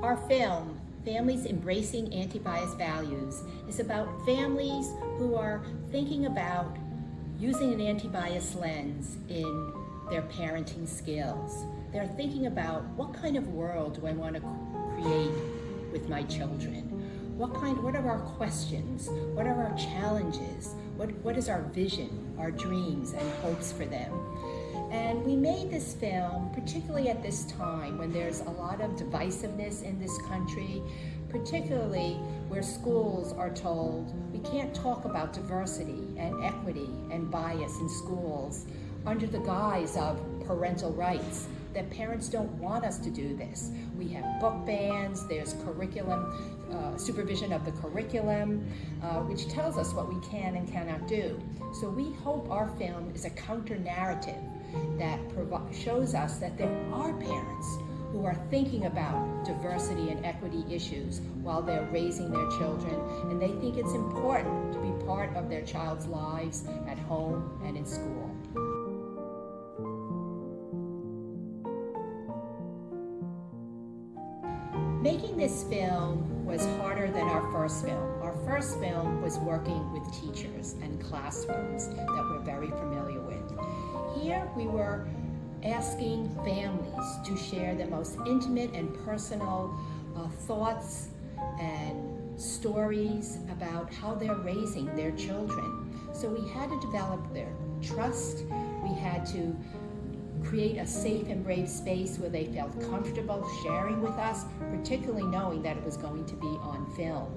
Our film, Families Embracing Anti-Bias Values, is about families who are thinking about using an anti-bias lens in their parenting skills. They're thinking about, what kind of world do I want to create with my children? What are our questions? What are our challenges? What is our vision, our dreams and hopes for them? And we made this film, particularly at this time when there's a lot of divisiveness in this country, particularly where schools are told we can't talk about diversity and equity and bias in schools under the guise of parental rights, that parents don't want us to do this. We have book bans, there's curriculum, supervision of the curriculum, which tells us what we can and cannot do. So we hope our film is a counter-narrative that shows us that there are parents who are thinking about diversity and equity issues while they're raising their children, and they think it's important to be part of their child's lives at home and in school. Making this film was harder than our first film. Our first film was working with teachers and classrooms that we're very familiar with. Here we were asking families to share their most intimate and personal thoughts and stories about how they're raising their children. So we had to develop their trust. We had to create a safe and brave space where they felt comfortable sharing with us, particularly knowing that it was going to be on film.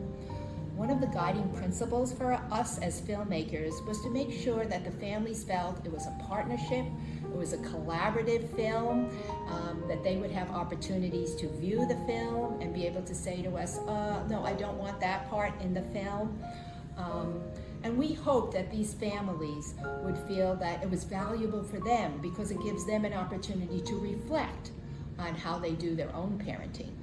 One of the guiding principles for us as filmmakers was to make sure that the families felt it was a partnership, it was a collaborative film, that they would have opportunities to view the film and be able to say to us, no, I don't want that part in the film. And we hope that these families would feel that it was valuable for them because it gives them an opportunity to reflect on how they do their own parenting.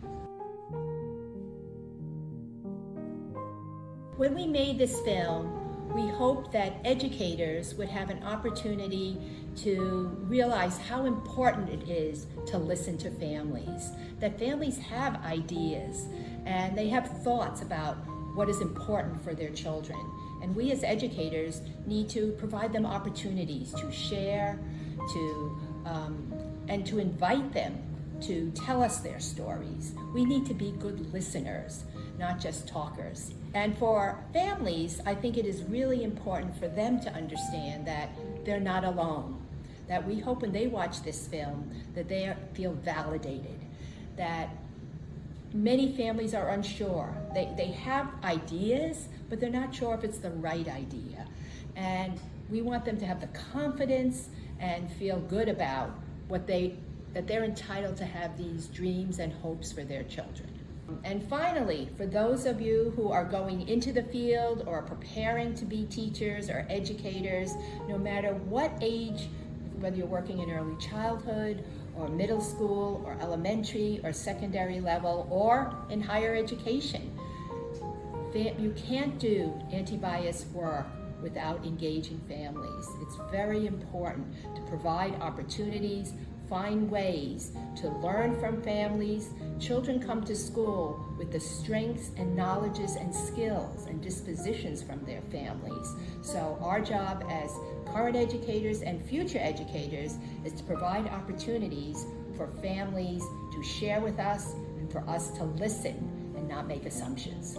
When we made this film, we hoped that educators would have an opportunity to realize how important it is to listen to families, that families have ideas and they have thoughts about what is important for their children. And we as educators need to provide them opportunities to share, and to invite them to tell us their stories. We need to be good listeners, not just talkers. And for families, I think it is really important for them to understand that they're not alone, that we hope when they watch this film that they feel validated, that many families are unsure. They have ideas, but they're not sure if it's the right idea. And we want them to have the confidence and feel good about that they're entitled to have these dreams and hopes for their children. And finally, for those of you who are going into the field or preparing to be teachers or educators, no matter what age, whether you're working in early childhood or middle school or elementary or secondary level or in higher education, you can't do anti-bias work without engaging families. It's very important to provide opportunities, find ways to learn from families. Children come to school with the strengths and knowledges and skills and dispositions from their families. So our job as current educators and future educators is to provide opportunities for families to share with us and for us to listen and not make assumptions.